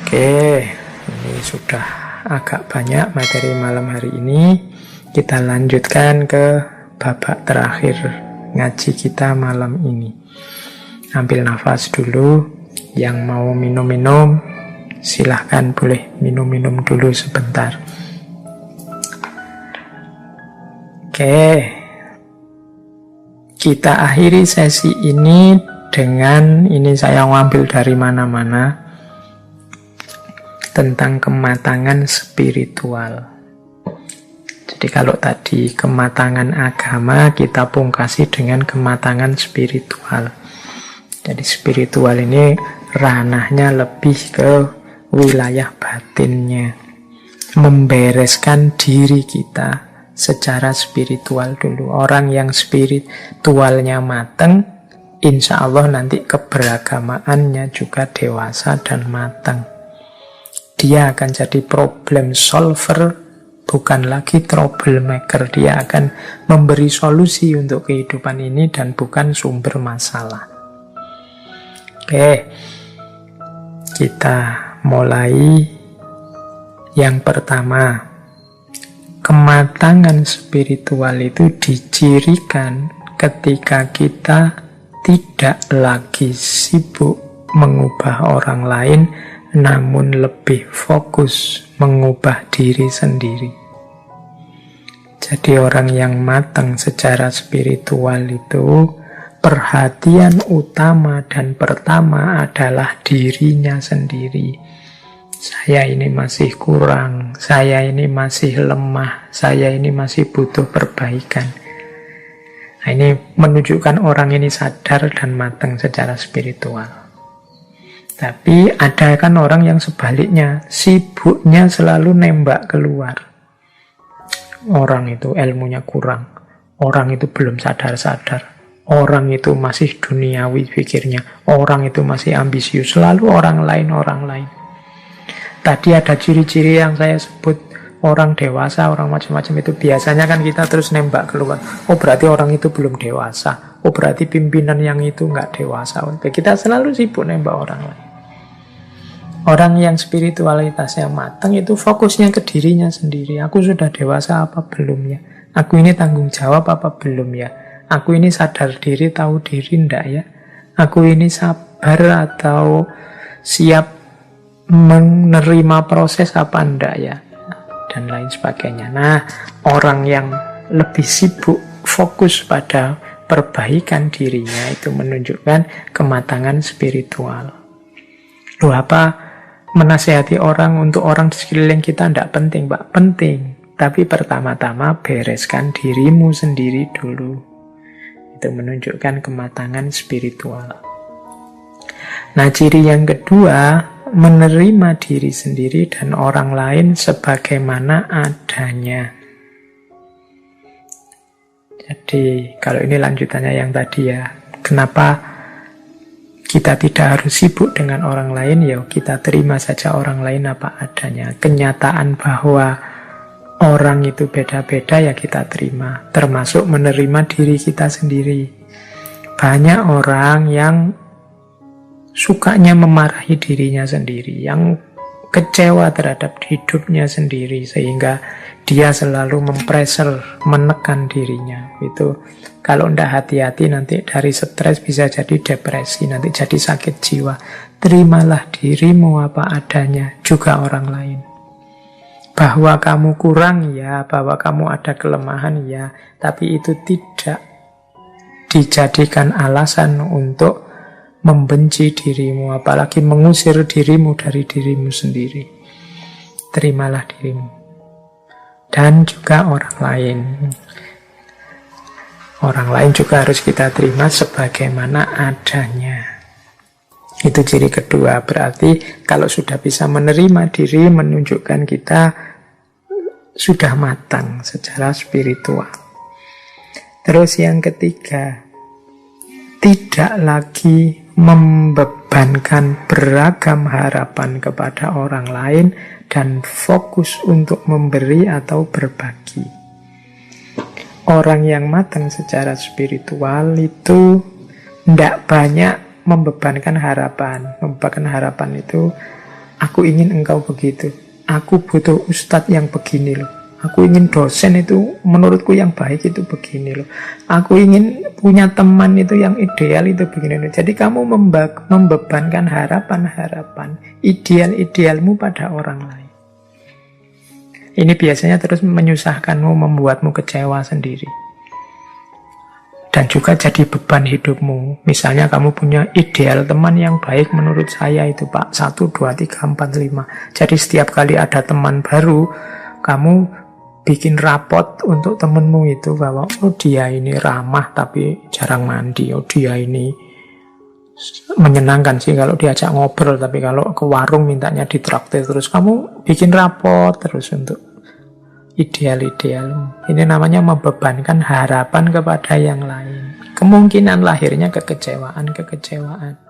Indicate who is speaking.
Speaker 1: Oke, ini sudah agak banyak materi malam hari ini. Kita lanjutkan ke babak terakhir ngaji kita malam ini. Ambil nafas dulu. Yang mau minum-minum, silahkan boleh minum-minum dulu sebentar. Oke, kita akhiri sesi ini dengan ini saya ngambil dari mana-mana tentang kematangan spiritual. Jadi kalau tadi kematangan agama, kita pungkasi dengan kematangan spiritual. Jadi spiritual ini ranahnya lebih ke wilayah batinnya, membereskan diri kita secara spiritual dulu. Orang yang spiritualnya matang, insya Allah nanti keberagamaannya juga dewasa dan matang. Dia akan jadi problem solver, bukan lagi troublemaker. Dia akan memberi solusi untuk kehidupan ini dan bukan sumber masalah. Oke, kita mulai. Yang pertama, kematangan spiritual itu dicirikan ketika kita tidak lagi sibuk mengubah orang lain, namun lebih fokus mengubah diri sendiri. Jadi orang yang matang secara spiritual itu perhatian utama dan pertama adalah dirinya sendiri. Saya ini masih kurang, saya ini masih lemah, saya ini masih butuh perbaikan. Nah, ini menunjukkan orang ini sadar dan matang secara spiritual. Tapi ada kan orang yang sebaliknya, sibuknya selalu nembak keluar. Orang itu ilmunya kurang, orang itu belum sadar-sadar, orang itu masih duniawi pikirnya, orang itu masih ambisius, selalu orang lain. Tadi ada ciri-ciri yang saya sebut, orang dewasa, orang macam-macam itu biasanya kan kita terus nembak keluar. Oh berarti orang itu belum dewasa, oh berarti pimpinan yang itu nggak dewasa. Kita selalu sibuk nembak orang lain. Orang yang spiritualitasnya matang itu fokusnya ke dirinya sendiri. Aku sudah dewasa apa belum ya? Aku ini tanggung jawab apa belum ya? Aku ini sadar diri, tahu diri enggak ya? Aku ini sabar atau siap menerima proses apa enggak ya? Dan lain sebagainya. Nah, orang yang lebih sibuk fokus pada perbaikan dirinya itu menunjukkan kematangan spiritual. Loh, apa menasihati orang untuk orang di sekeliling kita tidak penting, Pak? Penting. Tapi pertama-tama bereskan dirimu sendiri dulu. Itu menunjukkan kematangan spiritual. Nah, ciri yang kedua, menerima diri sendiri dan orang lain sebagaimana adanya. Jadi, kalau ini lanjutannya yang tadi ya, kenapa kita tidak harus sibuk dengan orang lain, ya kita terima saja orang lain apa adanya. Kenyataan bahwa orang itu beda-beda ya kita terima. Termasuk menerima diri kita sendiri. Banyak orang yang sukanya memarahi dirinya sendiri, yang kecewa terhadap hidupnya sendiri, sehingga dia selalu mempressure, menekan dirinya. Itu kalau tidak hati-hati nanti dari stres bisa jadi depresi, nanti jadi sakit jiwa. Terimalah dirimu apa adanya, juga orang lain. Bahwa kamu kurang ya, bahwa kamu ada kelemahan ya, tapi itu tidak dijadikan alasan untuk membenci dirimu, apalagi mengusir dirimu dari dirimu sendiri. Terimalah dirimu. Dan juga orang lain. Orang lain juga harus kita terima sebagaimana adanya. Itu ciri kedua. Berarti kalau sudah bisa menerima diri, menunjukkan kita sudah matang secara spiritual. Terus yang ketiga, tidak lagi membebankan beragam harapan kepada orang lain dan fokus untuk memberi atau berbagi. Orang yang matang secara spiritual itu tidak banyak membebankan harapan. Membebankan harapan itu Aku ingin engkau begitu. Aku butuh ustadz yang begini loh. Aku ingin dosen itu menurutku yang baik itu begini loh. Aku ingin punya teman itu yang ideal itu begini loh. Jadi kamu membebankan harapan-harapan, ideal-idealmu pada orang lain. Ini biasanya terus menyusahkanmu, membuatmu kecewa sendiri. Dan juga jadi beban hidupmu. Misalnya kamu punya ideal teman yang baik menurut saya itu Pak, 1, 2, 3, 4, 5. Jadi setiap kali ada teman baru, kamu bikin rapot untuk temenmu itu bahwa oh dia ini ramah tapi jarang mandi, oh dia ini menyenangkan sih kalau diajak ngobrol, tapi kalau ke warung mintanya ditraktir terus. Kamu bikin rapot terus untuk ideal-ideal. Ini namanya membebankan harapan kepada yang lain. Kemungkinan lahirnya kekecewaan-kekecewaan.